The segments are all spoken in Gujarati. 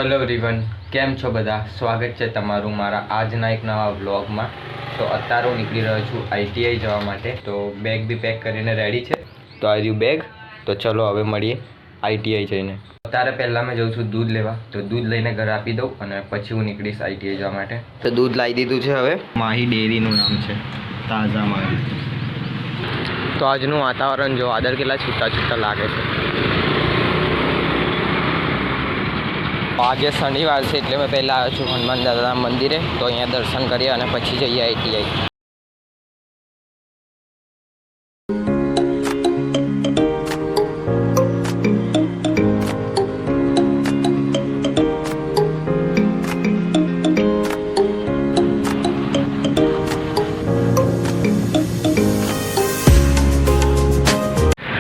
હેલો એવરીવન, કેમ છો બધા? સ્વાગત છે તમારું મારા આજના એક નવા વ્લોગમાં. તો અત્યારે હું નીકળી રહ્યો છું આઈટીઆઈ જવા માટે. તો બેગ બી પેક કરીને રેડી છે. તો આ રહ્યું બેગ. તો ચલો હવે મળીએ આઈટીઆઈ જઈને. અત્યારે પહેલાં મેં જઉં છું દૂધ લેવા. તો દૂધ લઈને ઘરે આપી દઉં અને પછી હું નીકળીશ આઈટીઆઈ જવા માટે. તો દૂધ લાવી દીધું છે. હવે માહી ડેરીનું નામ છે, તાજા માહી. તો આજનું વાતાવરણ જો વાદળ કેટલા છૂટા છૂટા લાગે છે. આજે શનિવાર છે એટલે મેં પહેલાં આવ્યો છું હનુમાન દાદાના મંદિરે. તો અહીંયા દર્શન કરીએ અને પછી જઈએ આઈટીઆઈ.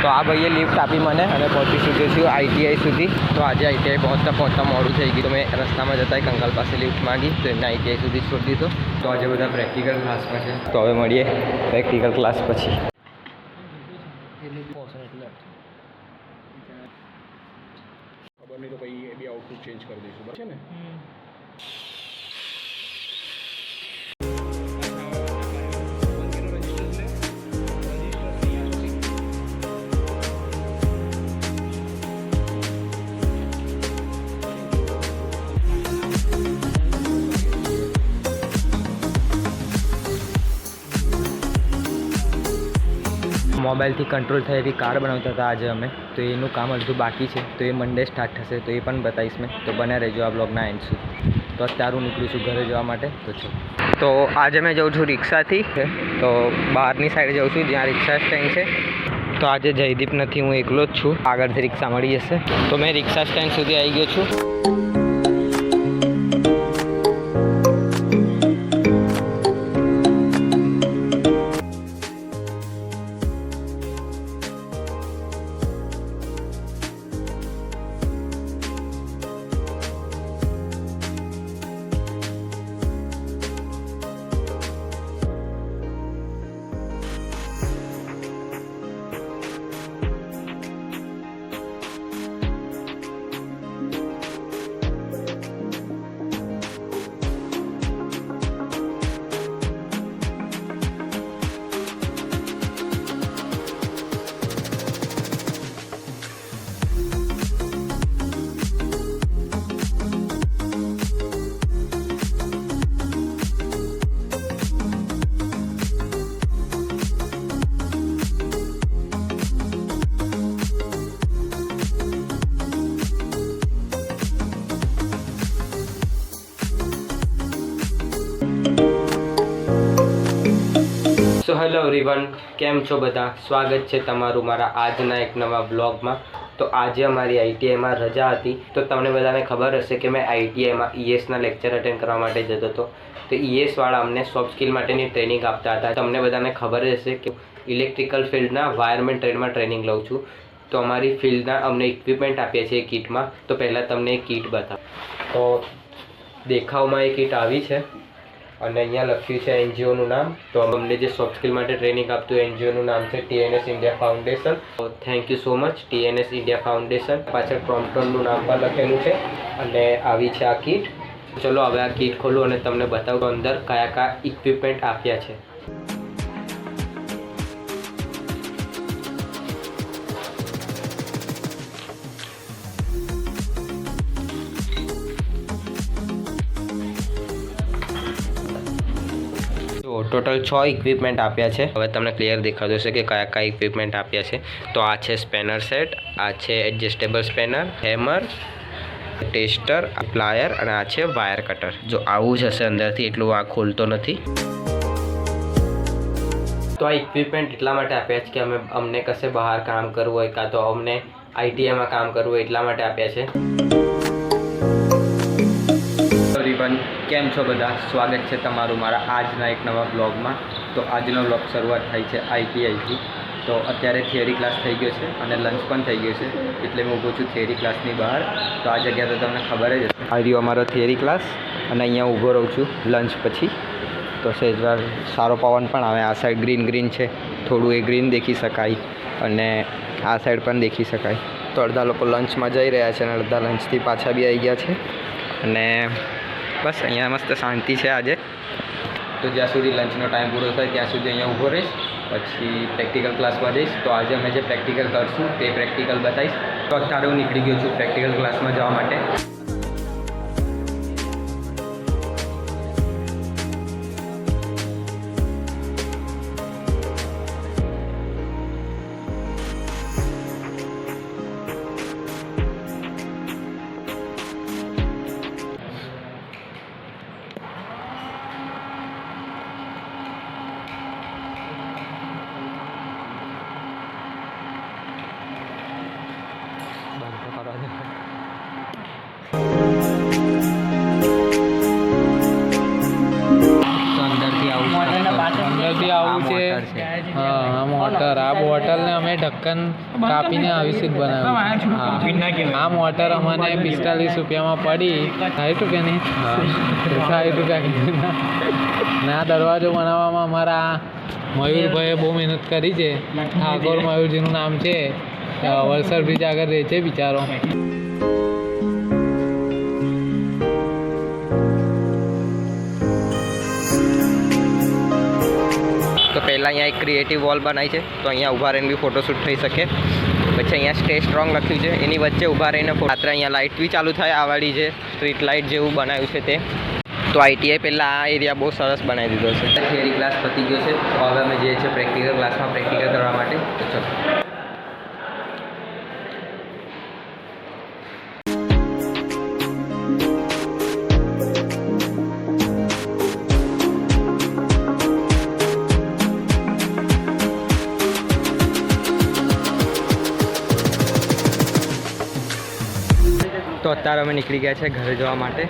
તો આ ભાઈએ લિફ્ટ આપી મને અને પહોંચી ચૂક્યો છું આઈટીઆઈ સુધી. તો આજે આઈટીઆઈ પહોંચતા મોડું થઈ ગયું. તો મેં રસ્તામાં જતા કંકાલ પાસે લિફ્ટ માંગી તો એમને આઈટીઆઈ સુધી છોડી દીધો. તો આજે બધા પ્રેક્ટિકલ ક્લાસમાં છે. તો હવે મળીએ પ્રેક્ટિકલ ક્લાસ પછી. ખબર નહીં તો પછી એ બી આઉટપુટ ચેન્જ કરી દઈશું, બરાબર છે ને? મોબાઈલથી કંટ્રોલ થાય એવી કાર બનાવતા હતા આજે અમે. તો એનું કામ અડધું બાકી છે. તો એ મંડે સ્ટાર્ટ થશે. તો એ પણ બતાવીશ મેં. તો બને રહેજો આ બ્લોગના એન્ડ સુધી. તો અત્યારે હું નીકળું છું ઘરે જવા માટે. તો આજે મેં જાઉં છું રિક્ષાથી. તો બહારની સાઈડ જાઉં છું જ્યાં રિક્ષા સ્ટેન્ડ છે. તો આજે જયદીપ નથી, હું એકલો જ છું. આગળથી રિક્ષા મળી જશે. તો મેં રિક્ષા સ્ટેન્ડ સુધી આવી ગયો છું. સો હેલો એવરીવન, કેમ છો બધા? સ્વાગત છે તમારું મારા આજના એક નવા બ્લોગમાં. તો આજે અમારી આઈટીઆઈમાં રજા હતી. તો તમને બધાને ખબર હશે કે મેં આઈટીઆઈમાં ઈએસના લેક્ચર અટેન્ડ કરવા માટે જતો હતો. તો ઈએસવાળા અમને સોફ્ટ સ્કિલ માટેની ટ્રેનિંગ આપતા હતા. તમને બધાને ખબર હશે કે ઇલેક્ટ્રિકલ ફિલ્ડના વાયરમેન ટ્રેડમાં ટ્રેનિંગ લઉં છું. તો અમારી ફિલ્ડના અમને ઇક્વિપમેન્ટ આપીએ છીએ કિટમાં. તો પહેલાં તમને એક કિટ બતાવો. તો દેખાવમાં એ કિટ આવી છે અને અહીંયા લખ્યું છે એનજીઓનું નામ. તો અમને જે સોફ્ટ સ્કિલ માટે ટ્રેનિંગ આપતું એનજીઓનું નામ છે ટીએનએસ ઇન્ડિયા ફાઉન્ડેશન. તો thank you so much TNS India Foundation. પાછળ પ્રોમ્પ્ટનનું નામ પણ લખેલું છે અને આવી છે આ કીટ. ચલો હવે આ કીટ ખોલું અને તમને બતાવું અંદર કયા કયા ઇક્વિપમેન્ટ આપ્યા છે. ટોટલ 6 ઇક્વિપમેન્ટ આપ્યા છે. હવે તમને ક્લિયર દેખાતું હશે કે કયા કયા ઇક્વિપમેન્ટ આપ્યા છે. તો આ છે સ્પેનર સેટ, આ છે adjustable spanner, hammer, tester, plier અને આ છે વાયર કટર. જો આવું જ હશે અંદરથી, એટલું આ ખોલતો નથી. તો આ ઇક્વિપમેન્ટ એટલા માટે આપ્યા છે કે અમને કશે બહાર કામ કરવું હોય કાં તો અમને આઈટીઆઈમાં કામ કરવું હોય એટલા માટે આપ્યા છે. એવરીવન, કેમ છો બધા? સ્વાગત છે તમારું મારા આજના એક નવા બ્લોગમાં. તો આજનો બ્લોગ શરૂઆત થાય છે આઈટીઆઈથી. તો અત્યારે થિયરી ક્લાસ થઈ ગયો છે અને લંચ પણ થઈ ગયો છે. એટલે હું ઊભો છું થિયરી ક્લાસની બહાર. તો આ જગ્યા તો તમને ખબર જ હશે. આ રહ્યો અમારો થિયરી ક્લાસ અને અહીંયા ઊભો રહું છું લંચ પછી. તો સહેજવાર સારો પવન પણ આવે. આ સાઈડ ગ્રીન છે, થોડું એ ગ્રીન દેખી શકાય અને આ સાઈડ પણ દેખી શકાય. તો અડધા લોકો લંચમાં જઈ રહ્યા છે અને અડધા લંચથી પાછા બી આવી ગયા છે અને બસ અહીંયા મસ્ત શાંતિ છે આજે. તો જ્યાં સુધી લંચનો ટાઈમ પૂરો થાય ત્યાં સુધી અહીંયા ઊભો રહીશ, પછી પ્રેક્ટિકલ ક્લાસમાં જઈશ. તો આજે અમે જે પ્રેક્ટિકલ કરશું તે પ્રેક્ટિકલ બતાવીશ. તો અત્યારે હું નીકળી ગયો છું પ્રેક્ટિકલ ક્લાસમાં જવા માટે. અંદરથી આવું છે. હા, આ મોટર, આ બોટલને અમે ઢક્કન કાપીને આવી રીતે બનાવ્યું. આ મોટર અમને 45 રૂપિયામાં પડી. 60 રૂપિયા નહીં, 60 રૂપિયા. ને આ દરવાજો બનાવવામાં અમારા મયુરભાઈએ બહુ મહેનત કરી છે. ઠાકોર મયુરજીનું નામ છે. વલસાડ બ્રિજ આગળ રહે છે બિચારો. તો પહેલાં અહીંયા એક ક્રિએટિવ વોલ બનાવી છે, તો અહીંયા ઊભા રહીને બી ફોટોશૂટ થઈ શકે. પછી અહીંયા સ્ટે સ્ટ્રોંગ લખ્યું છે, એની વચ્ચે ઊભા રહીને રાત્રે અહીંયા લાઇટ બી ચાલુ થાય. આવાળી જે સ્ટ્રીટ લાઇટ જેવું બનાવ્યું છે તે. તો આઈટીઆઈ પહેલાં આ એરિયા બહુ સરસ બનાવી દીધો છે. થિયરી ક્લાસ પતી ગયો છે, તો હવે અમે જઈએ છીએ પ્રેક્ટિકલ ક્લાસમાં પ્રેક્ટિકલ કરવા માટે. તો ચલો. તો અત્યારે અમે નીકળી ગયા છે ઘરે જવા માટે.